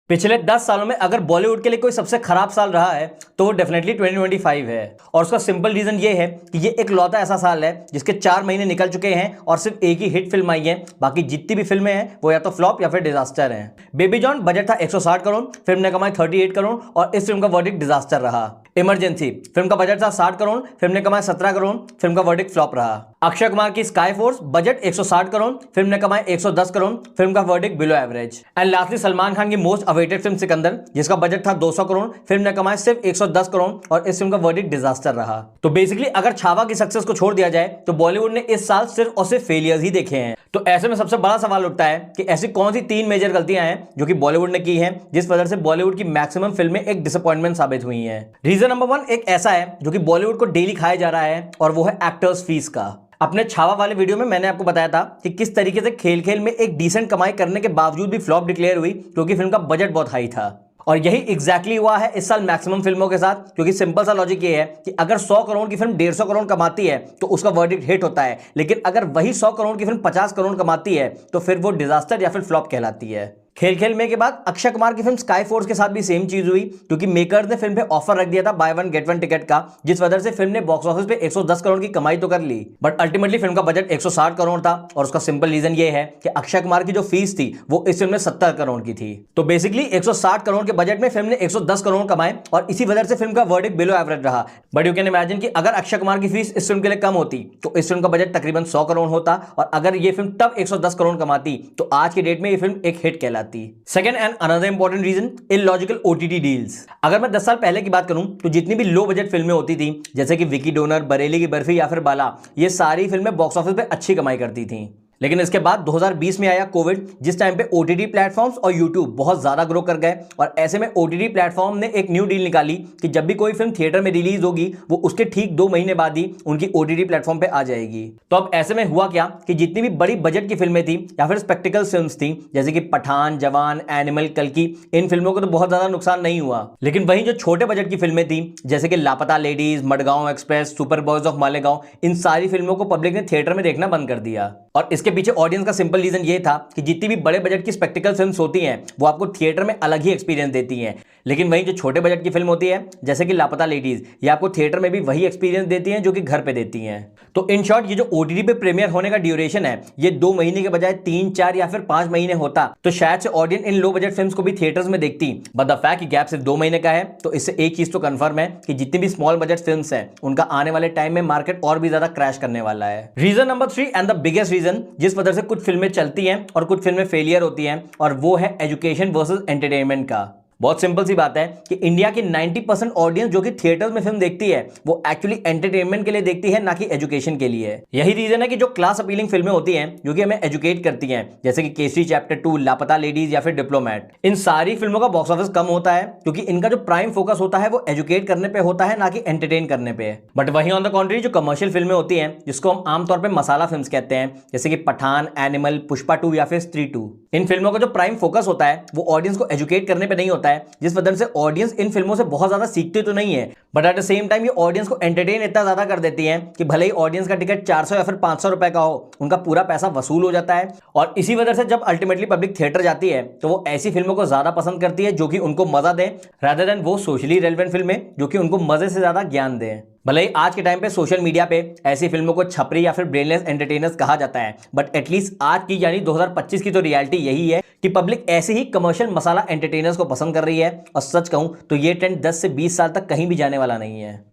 पिछले 10 सालों में अगर बॉलीवुड के लिए कोई सबसे खराब साल रहा है तो वो डेफिनेटली 2025 है। और उसका सिंपल रीजन ये है कि ये एक लौता ऐसा साल है जिसके 4 महीने निकल चुके हैं और सिर्फ एक ही हिट फिल्म आई है। बाकी जितनी भी फिल्में हैं वो या तो फ्लॉप या फिर डिजास्टर हैं। बेबी जॉन बजट था 160 करोड़, फिल्म ने कमाई 38 करोड़ और इस फिल्म का वर्डिक्ट डिजास्टर रहा। इमरजेंसी फिल्म का बजट था 60 करोड़, फिल्म ने कमाई 17 करोड़, फिल्म का वर्डिक्ट फ्लॉप रहा। अक्षय कुमार की sky force budget 160 crore, film ने कमाई 110 करोड़, फिल्म का verdict below average. And lastly Salman Khan की मोस्ट अवेटेड फिल्म सिकंदर, जिसका बजट था 200 करोड़, फिल्म ने कमाई सिर्फ 110 करोड़ और इस फिल्म का वर्डिक्ट डिजास्टर रहा। तो बेसिकली अगर छावा की सक्सेस को छोड़ दिया जाए तो बॉलीवुड ने इस साल सिर्फ और सिर्फ फेलियर्स ही देखे हैं। तो ऐसे में सबसे बड़ा सवाल उठता है कि ऐसी कौन सी 3 मेजर गलतियां हैं जो कि बॉलीवुड ने की हैं जिस वजह से बॉलीवुड की मैक्सिमम फिल्में एक डिसअपॉइंटमेंट साबित हुई हैं। रीजन नंबर 1 एक ऐसा है जो कि बॉलीवुड को डेली खाया जा रहा है और वो है एक्टर्स फीस का। अपने छावा वाले वीडियो में मैंने आपको बताया था कि किस तरीके से खेल खेल में एक डिसेंट कमाई करने के बावजूद भी फ्लॉप डिक्लेयर हुई क्योंकि फिल्म का बजट बहुत हाई था। और यही एग्जैक्टली हुआ है इस साल मैक्सिमम फिल्मों के साथ, क्योंकि सिंपल सा लॉजिक ये है कि अगर 100 करोड़ की फिल्म 150 करोड़ कमाती है तो उसका वर्डिक्ट हिट होता है, लेकिन अगर वही 100 करोड़ की फिल्म 50 करोड़ कमाती है तो फिर वो डिजास्टर या फिर फ्लॉप कहलाती है। खेल खेल में के बाद अक्षय कुमार की फिल्म स्काई फोर्स के साथ भी सेम चीज हुई, क्योंकि मेकर्स ने फिल्म पे ऑफर रख दिया था by one get one ticket का, जिस वजह से फिल्म ने बॉक्स ऑफिस पे 110 करोड़ की कमाई तो कर ली, बट अल्टीमेटली फिल्म का बजट 160 करोड़ था। और उसका सिंपल रीजन ये है कि अक्षय कुमार की जो फीस थी वो इस फिल्म में 70 करोड़ की थी। तो बेसिकली 160 करोड़ के बजट में फिल्म ने 110 करोड़ कमाए और इसी वजह से फिल्म का वर्डिक्ट बिलो एवरेज रहा। बट यू कैन इमेजिन कि अगर अक्षय कुमार की फीस इस फिल्म के लिए कम होती तो इस फिल्म का बजट तकरीबन 100 करोड़ होता, और अगर ये फिल्म तब 110 करोड़ कमाती तो आज के डेट में ये फिल्म एक हिट कहलाती। Second and another important reason, illogical OTT deals. अगर मैं 10 साल पहले की बात करूं तो जितनी भी लो बजट फिल्में होती थी जैसे कि विकी डोनर, बरेली की बर्फी या फिर बाला, ये सारी फिल्में बॉक्स ऑफिस पे अच्छी कमाई करती थी। लेकिन इसके बाद 2020 में आया कोविड, जिस टाइम पे ओटीटी प्लेटफॉर्म्स और यूट्यूब बहुत ज्यादा ग्रो कर गए, और ऐसे में ओटीटी प्लेटफॉर्म ने एक न्यू डील निकाली कि जब भी कोई फिल्म थिएटर में रिलीज होगी वो उसके ठीक 2 महीने बाद ही उनकी ओटीटी प्लेटफॉर्म पे आ जाएगी। तो अब ऐसे में हुआ क्या कि जितनी भी बड़ी बजट की फिल्में थी या फिर स्पेक्टिकल फिल्म्स थी जैसे कि पठान, जवान, एनिमल, कल्कि, इन फिल्मों को तो बहुत ज्यादा नुकसान नहीं हुआ। लेकिन वहीं जो छोटे बजट की फिल्में थी जैसे कि Laapataa ladies, Madgaon express, super boys of Malegaon, इन सारी फिल्मों को पब्लिक ने थिएटर में देखना बंद कर दिया। और इसके पीछे ऑडियंस का सिंपल रीजन ये था कि जितनी भी बड़े बजट की स्पेक्टिकल फिल्म्स होती हैं वो आपको थिएटर में अलग ही एक्सपीरियंस देती हैं, लेकिन वहीं जो छोटे बजट की फिल्म होती है जैसे कि लापता लेडीज, ये आपको थिएटर में भी वही एक्सपीरियंस देती हैं जो कि घर पे देती हैं। तो इन शॉर्ट ये जो ओटीटी पे प्रीमियर होने का ड्यूरेशन है ये 2 महीने के बजाय 3, 4 या फिर 5 महीने होता तो शायद से audience in low budget films को भी थिएटर्स में देखती। बट द फैक्ट कि गैप सिर्फ 2 महीने का है तो इससे एक चीज तो कंफर्म है कि जितनी भी स्मॉल बजट फिल्म्स हैं उनका आने वाले टाइम में मार्केट और भी ज्यादा क्रैश करने वाला है। Reason number 3 and the biggest reason जिस वजह से कुछ फिल्में चलती हैं और कुछ फिल्में फेलियर होती हैं, और वो है एजुकेशन वर्सेस एंटरटेनमेंट का। बहुत सिंपल सी बात है कि इंडिया की 90% ऑडियंस जो कि थिएटर्स में फिल्म देखती है वो एक्चुअली एंटरटेनमेंट के लिए देखती है, ना कि एजुकेशन के लिए। यही रीजन है कि जो क्लास अपीलिंग फिल्में होती हैं जो कि हमें एजुकेट करती हैं जैसे कि केसरी चैप्टर 2, लापता लेडीज या फिर डिप्लोमेट, इन सारी फिल्मों का बॉक्स ऑफिस कम होता है क्योंकि इनका जो प्राइम फोकस होता है वो एजुकेट करने पे होता है, ना कि एंटरटेन करने पे। बट वहीं ऑन द कॉन्ट्री जो कमर्शियल फिल्में होती हैं जिसको हम आमतौर पर मसाला फिल्म कहते हैं जैसे कि पठान, एनिमल, पुष्पा 2 या फिर स्त्री 2, इन फिल्मों का जो प्राइम फोकस होता है वो ऑडियंस को एजुकेट करने पे नहीं होता है, जिस वजह से ऑडियंस इन फिल्मों से बहुत ज्यादा सीखते तो नहीं है, but at the same time ये ऑडियंस को एंटरटेन इतना ज्यादा कर देती हैं कि भले ही ऑडियंस का टिकट 400 या फिर 500 रुपए का हो, उनका पूरा पैसा वसूल हो जाता है। और इसी वजह से जब अल्टीमेटली पब्लिक थिएटर जाती है तो वो ऐसी फिल्मों को ज्यादा पसंद करती है जो कि उनको मजा दें, रादर देन वो सोशली रेलेवेंट फिल्में जो कि उनको मजे से ज्यादा ज्ञान दें। भले ही आज के टाइम पे सोशल मीडिया पे ऐसी फिल्मों को छपरी या फिर ब्रेनलेस एंटरटेनर्स कहा जाता है, बट एटलीस्ट आज की यानी 2025 की तो रियलिटी यही है कि पब्लिक ऐसे ही कमर्शियल मसाला एंटरटेनर्स को पसंद कर रही है। और सच कहूं तो ये ट्रेंड 10 से 20 साल तक कहीं भी जाने वाला नहीं है।